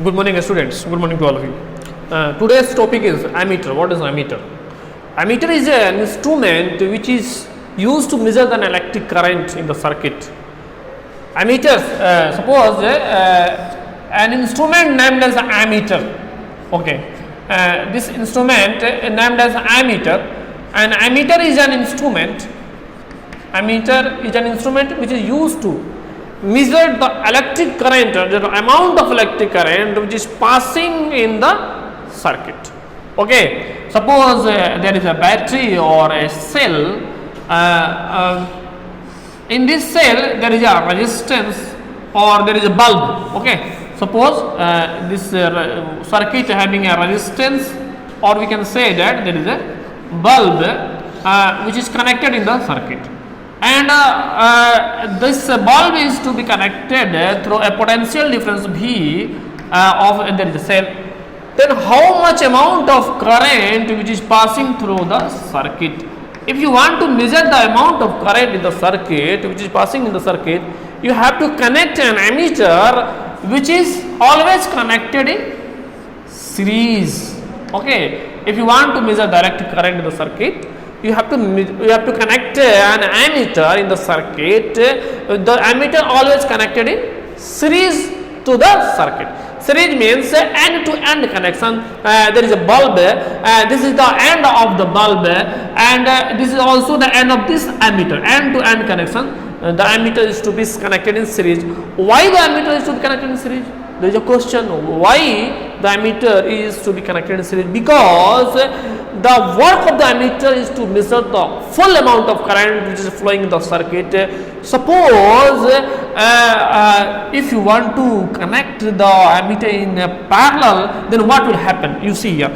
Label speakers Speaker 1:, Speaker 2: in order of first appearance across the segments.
Speaker 1: Good morning, students. Good morning to all of you. Today's topic is ammeter. What is ammeter? Ammeter is an instrument which is used to measure the electric current in the circuit. Ammeter, suppose an instrument named as ammeter. Okay, this instrument named as ammeter. An ammeter is an instrument. Ammeter is an instrument which is used to measure the electric current, the amount of electric current which is passing in the circuit. Okay, suppose there is a battery or a cell. In this cell there is a resistance or there is a bulb. Okay, suppose this circuit having a resistance, or we can say that there is a bulb which is connected in the circuit. And this bulb is to be connected through a potential difference V of there is a cell. Then how much amount of current which is passing through the circuit? If you want to measure the amount of current in the circuit which is passing in the circuit, you have to connect an ammeter which is always connected in series. Okay, if you want to measure the electric current in the circuit, you have to connect an ammeter in the circuit. The ammeter always connected in series to the circuit. Series means end to end connection. There is a bulb. This is the end of the bulb, and this is also the end of this ammeter. End to end connection. The ammeter is to be connected in series. Why the ammeter is to be connected in series? There is a question. Why the ammeter is to be connected in series? Because the work of the ammeter is to measure the full amount of current which is flowing in the circuit. Suppose if you want to connect the ammeter in a parallel, then what will happen? You see here.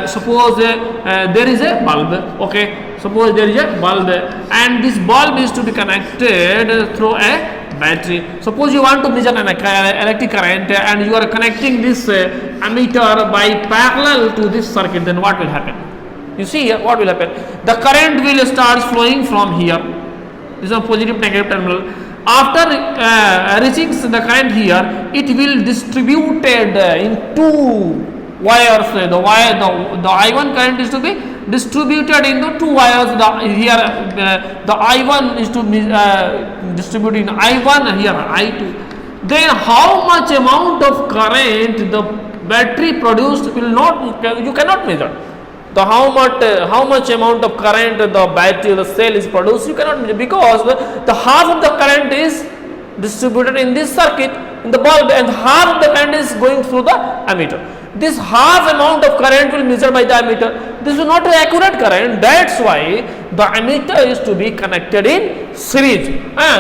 Speaker 1: Suppose there is a bulb. Okay, suppose there is a bulb, and this bulb is to be connected through a battery. Suppose you want to measure an electric current and you are connecting this ammeter by parallel to this circuit, then what will happen? You see here, what will happen? The current will start flowing from here. This is a positive negative terminal. After reaching the current here, it will distributed in two wires. The I1 current is to be distributed into two wires. The I1 is to be distributed in I1 and here I2. Then how much amount of current the battery produced you cannot measure. How much amount of current the battery or the cell is produced, you cannot measure, because the half of the current is distributed in this circuit in the bulb, and half of the current is going through the ammeter. This half amount of current will measure by the ammeter. This is not an accurate current. That's why the ammeter is to be connected in series.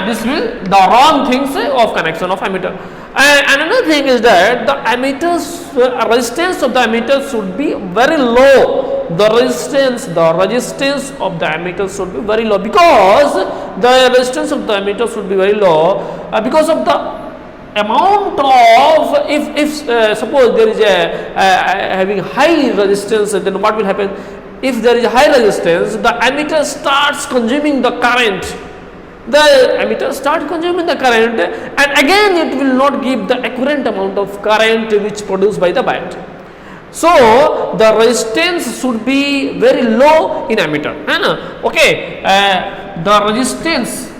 Speaker 1: This will the wrong things of connection of ammeter. And another thing is that the ammeter's resistance of the ammeter should be very low. The resistance of the ammeter should be very low, because the resistance of the ammeter should be very low because of the amount of, if suppose there is a having high resistance, then what will happen? If there is a high resistance, the ammeter starts consuming the current. The ammeter starts consuming the current, and again it will not give the accurate amount of current which produced by the battery. So the resistance should be very low in ammeter. Okay, the resistance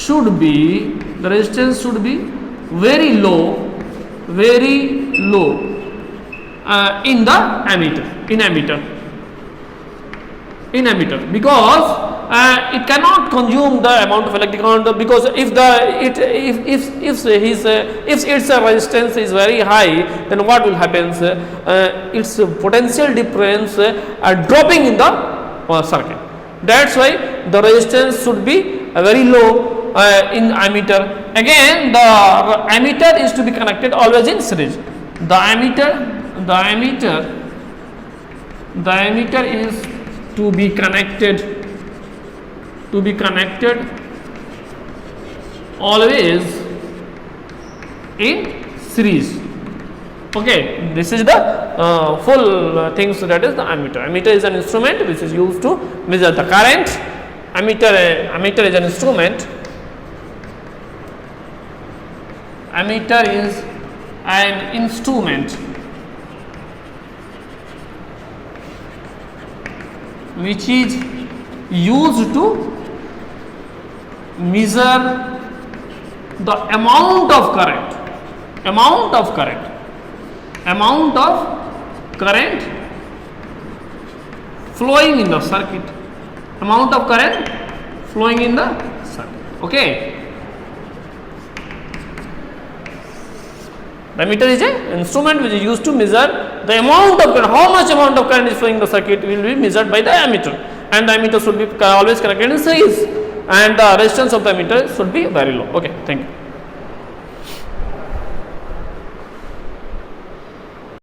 Speaker 1: should be very low in the ammeter, because it cannot consume the amount of electric current, because if its resistance is very high, then what will happen? Its potential difference dropping in the circuit. That's why the resistance should be very low in ammeter. Again, the ammeter is to be connected always in series. The ammeter is to be connected always in series. Okay, this is the full things, that is the ammeter. Ammeter is an instrument which is used to measure the current. Ammeter is an instrument ammeter is an instrument which is used to measure the amount of current flowing in the circuit, okay. The ammeter is an instrument which is used to measure the amount of current, how much amount of current is flowing in the circuit will be measured by the ammeter, and the ammeter should be always connected in series, and the resistance of the ammeter should be very low. Okay, thank you.